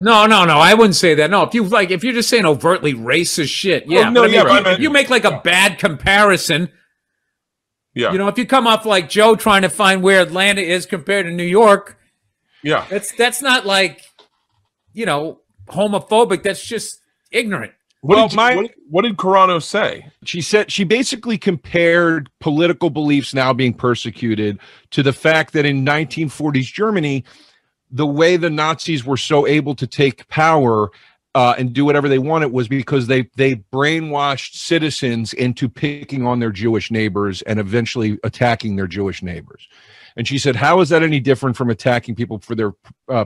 No. I wouldn't say that. No, if you're just saying overtly racist shit, yeah. If you make like a bad comparison, yeah. If you come off like Joe trying to find where Atlanta is compared to New York, yeah, that's not like, homophobic. That's just ignorant. What did Carano say? She said she basically compared political beliefs now being persecuted to the fact that in 1940s Germany, the way the Nazis were so able to take power and do whatever they wanted was because they brainwashed citizens into picking on their Jewish neighbors and eventually attacking their Jewish neighbors. And she said, how is that any different from attacking people for their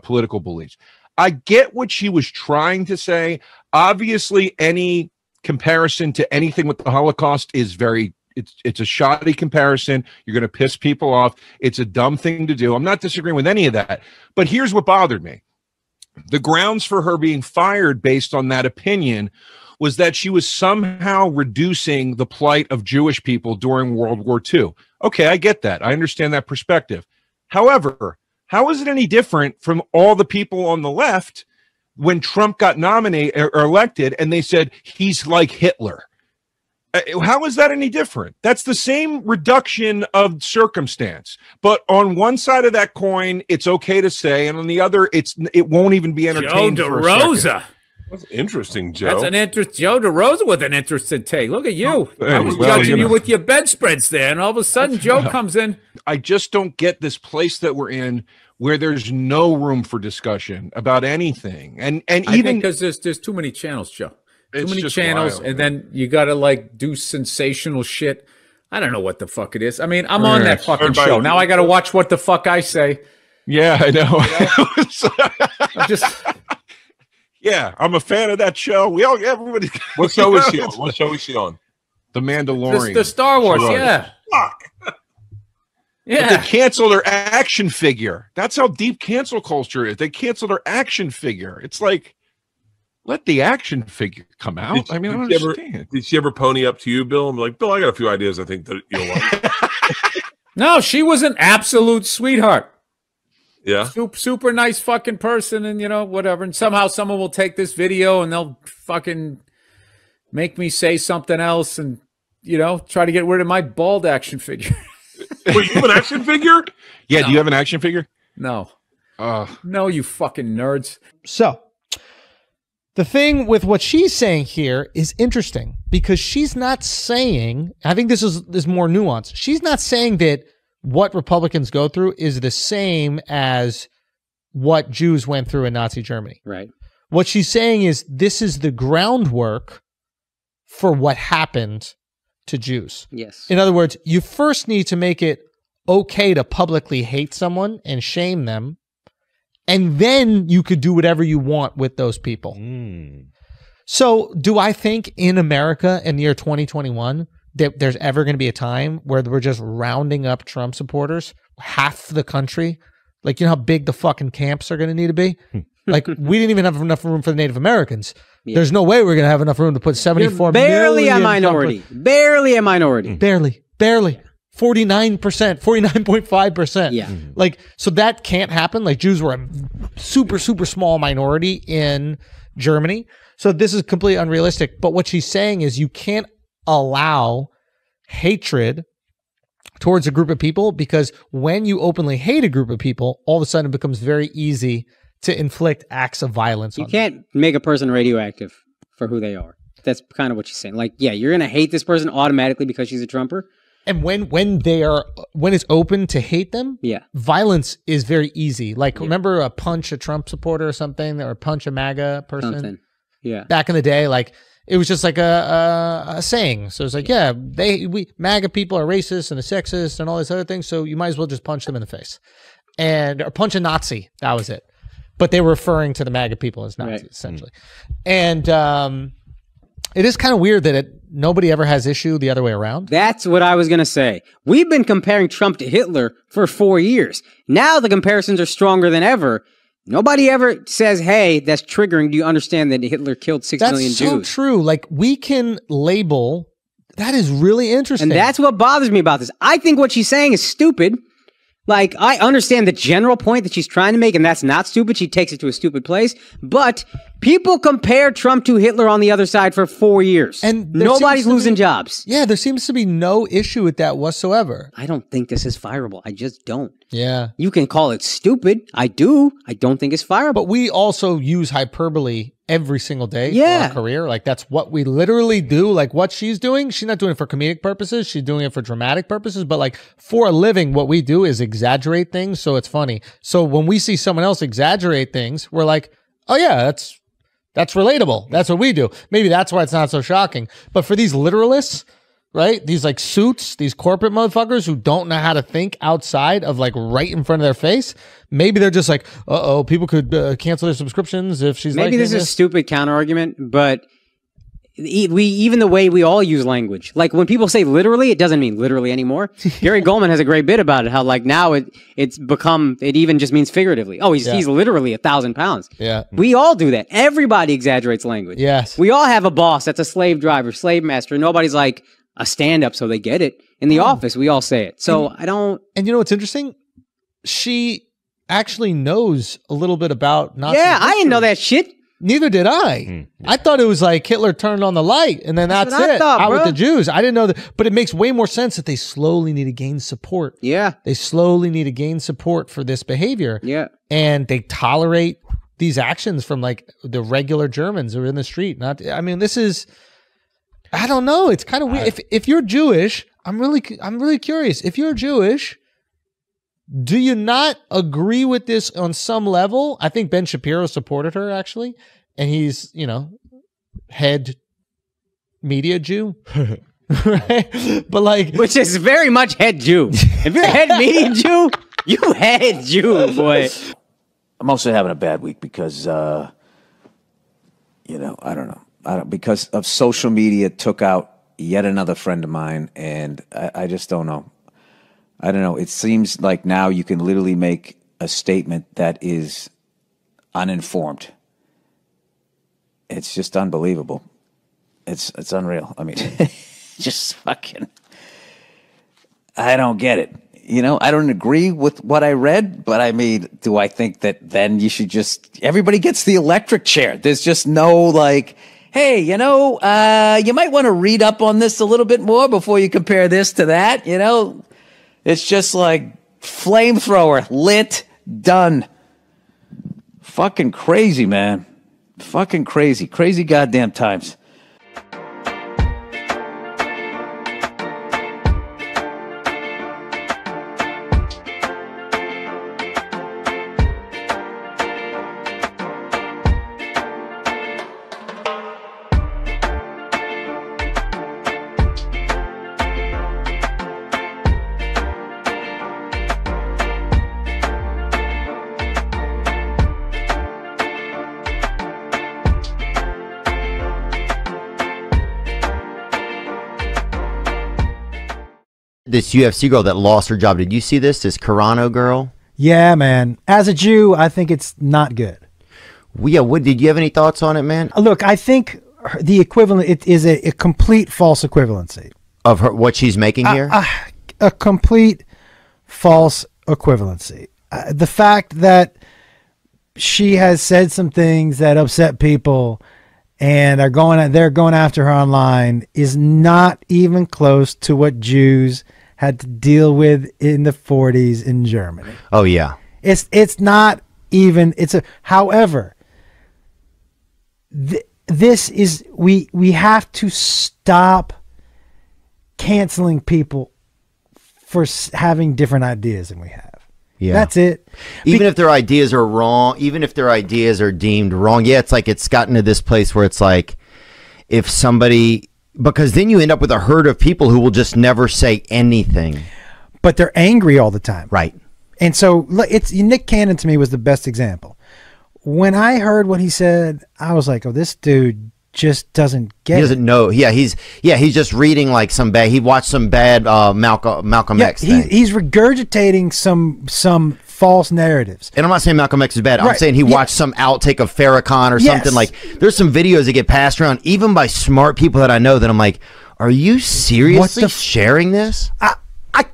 political beliefs? I get what she was trying to say. Obviously, any comparison to anything with the Holocaust is it's a shoddy comparison. You're going to piss people off. It's a dumb thing to do. I'm not disagreeing with any of that. But here's what bothered me. The grounds for her being fired based on that opinion was that she was somehow reducing the plight of Jewish people during World War II. Okay, I get that. I understand that perspective. However, how is it any different from all the people on the left when Trump got nominated or elected and they said he's like Hitler? How is that any different? That's the same reduction of circumstance. But on one side of that coin, it's okay to say, and on the other, it won't even be entertained. Joe DeRosa. That's interesting, Joe. That's an interest. Joe DeRosa with an interesting take. Look at you. I was judging you with your bedspreads there, and all of a sudden Joe comes in. I just don't get this place that we're in where there's no room for discussion about anything. And even because there's too many channels, Joe. Too many channels, wild, and then you got to like do sensational shit. I don't know what the fuck it is. I mean, I'm on that fucking show. Now I got to watch what the fuck I say. Yeah, I know. Yeah, I'm a fan of that show. Everybody. What show is she on? What show is she on? The Mandalorian. The Star Wars, yeah. Fuck. Yeah. But they canceled her action figure. That's how deep cancel culture is. They canceled her action figure. It's like, let the action figure come out. I don't understand. Did she ever pony up to you, Bill? I'm like, Bill, I got a few ideas I think that you'll like. No, she was an absolute sweetheart. Yeah. Super nice fucking person, and whatever. And somehow someone will take this video and they'll fucking make me say something else and, try to get rid of my bald action figure. Wait, you have an action figure? Yeah, no. Do you have an action figure? No. No, you fucking nerds. So, the thing with what she's saying here is interesting because she's not saying, I think this is more nuanced. She's not saying that what Republicans go through is the same as what Jews went through in Nazi Germany. Right. What she's saying is this is the groundwork for what happened to Jews. Yes. In other words, you first need to make it okay to publicly hate someone and shame them, and then you could do whatever you want with those people. So do I think in America in the year 2021 that there's ever going to be a time where we're just rounding up Trump supporters, half the country? Like, how big the fucking camps are going to need to be? Like, we didn't even have enough room for the Native Americans. Yeah. There's no way we're going to have enough room to put 74 barely million a minority. Barely a minority. Barely. 49%, 49.5%. Yeah. Like, so that can't happen. Like, Jews were a super, super small minority in Germany. So this is completely unrealistic. But what she's saying is you can't allow hatred towards a group of people, because when you openly hate a group of people, all of a sudden it becomes very easy to inflict acts of violence on them. You can't make a person radioactive for who they are. That's kind of what she's saying. Like, yeah, you're going to hate this person automatically because she's a Trumper. And when it's open to hate them, yeah, violence is very easy. Like, remember punch a Trump supporter or something, or punch a MAGA person? Something. Yeah. Back in the day, like, it was just like a saying. So it's like, yeah, MAGA people are racist and sexist and all these other things, so you might as well just punch them in the face. Or punch a Nazi. That was it. But they were referring to the MAGA people as Nazis, essentially. And it is kind of weird that nobody ever has issue the other way around. That's what I was going to say. We've been comparing Trump to Hitler for 4 years. Now the comparisons are stronger than ever. Nobody ever says, hey, that's triggering. Do you understand that Hitler killed 6 million Jews? That's so true. Like, we can label. That is really interesting. And that's what bothers me about this. I think what she's saying is stupid. Like, I understand the general point that she's trying to make, and that's not stupid. She takes it to a stupid place. But people compare Trump to Hitler on the other side for 4 years. And nobody's losing jobs. Yeah, there seems to be no issue with that whatsoever. I don't think this is fireable. I just don't. Yeah. You can call it stupid. I do. I don't think it's fireable. But we also use hyperbole every single day Yeah. in our career. Like, that's what we literally do. Like, what she's doing, she's not doing it for comedic purposes. She's doing it for dramatic purposes. But, like, for a living, what we do is exaggerate things so it's funny. So when we see someone else exaggerate things, we're like, oh, yeah, that's relatable. That's what we do. Maybe that's why it's not so shocking. But for these literalists, right? These like suits, these corporate motherfuckers who don't know how to think outside of like right in front of their face. Maybe they're just like, uh-oh, people could cancel their subscriptions if she's maybe this is a stupid counter argument, but even the way we all use language, like when people say literally, it doesn't mean literally anymore. Gary Goldman has a great bit about it, how like now it even just means figuratively. Oh, he's literally 1,000 pounds. Yeah. We all do that. Everybody exaggerates language. Yes. We all have a boss that's a slave driver, slave master. Nobody's like a stand-up so they get it. In the office, we all say it. So I don't... And you know what's interesting? She actually knows a little bit about Nazi Yeah, history. I didn't know that shit. Neither did I. I thought it was like Hitler turned on the light and then that's what I it. thought, Out with bro. the Jews. I didn't know that. But it makes way more sense that they slowly need to gain support. Yeah. They slowly need to gain support for this behavior. Yeah. And they tolerate these actions from like the regular Germans who are in the street. This is... I don't know. It's kind of weird. If you're Jewish, I'm really curious. If you're Jewish, do you not agree with this on some level? I think Ben Shapiro supported her actually, and he's, head media Jew. Right? But like, which is very much head Jew. If you're head media Jew, you head Jew, boy. I'm also having a bad week because I don't know. Because of social media took out yet another friend of mine, and I just don't know. I don't know. It seems like now you can literally make a statement that is uninformed. It's just unbelievable. It's unreal. I mean, just fucking... I don't get it. I don't agree with what I read, but I mean, do I think that then you should just... Everybody gets the electric chair. There's just no like... Hey, you might want to read up on this a little bit more before you compare this to that. It's just like flamethrower, lit, done. Fucking crazy, man. Fucking crazy. Crazy goddamn times. This UFC girl that lost her job. Did you see this Carano girl? Yeah, man. As a Jew, I think it's not good. Yeah, did you have any thoughts on it, man? Look, I think the equivalent, it is a complete false equivalency. Of her, what she's making here? A complete false equivalency. The fact that she has said some things that upset people and they're going after her online is not even close to what Jews had to deal with in the 40s in Germany. Oh yeah. It's not even, however, this is, we have to stop canceling people for having different ideas than we have. Yeah. That's it. Even if their ideas are wrong, even if their ideas are deemed wrong. Yeah, it's like it's gotten to this place where it's like if somebody, because then you end up with a herd of people who will just never say anything. But they're angry all the time. Right. And so Nick Cannon to me was the best example. When I heard what he said, I was like, oh, this dude just doesn't get it. He doesn't know. Yeah, he's just reading like he watched some bad Malcolm X thing. He's regurgitating some false narratives. And I'm not saying Malcolm X is bad. I'm saying he watched some outtake of Farrakhan or something. Like there's some videos that get passed around even by smart people that I know that I'm like, are you seriously sharing this?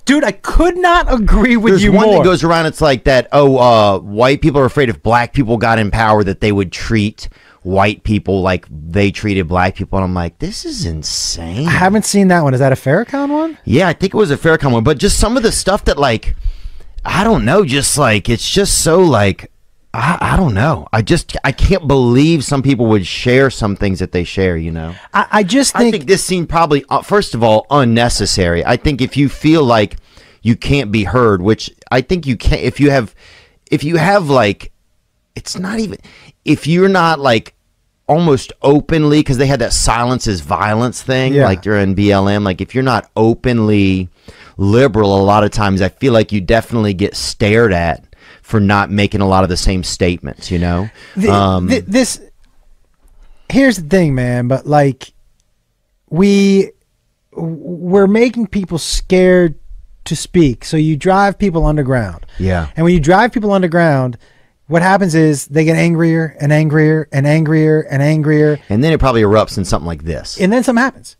Dude, I could not agree with There's you one more. that goes around. It's like that. White people are afraid if black people got in power that they would treat white people like they treated black people. And I'm like, this is insane. I haven't seen that one. Is that a Farrakhan one? Yeah, I think it was a Farrakhan one. But just some of the stuff that, like, I don't know. Just like, it's just so like, I don't know. I can't believe some people would share some things that they share, you know? I think this scene probably, first of all, unnecessary. I think if you feel like you can't be heard, which I think you can't, if you have like, it's not even, if you're not like almost openly, because they had that silence is violence thing, like during BLM, like if you're not openly liberal, a lot of times I feel like you definitely get stared at for not making a lot of the same statements, you know? Here's the thing, man, but like we're making people scared to speak. So you drive people underground. Yeah. And when you drive people underground, what happens is they get angrier and angrier and angrier and angrier. And then it probably erupts in something like this. And then something happens.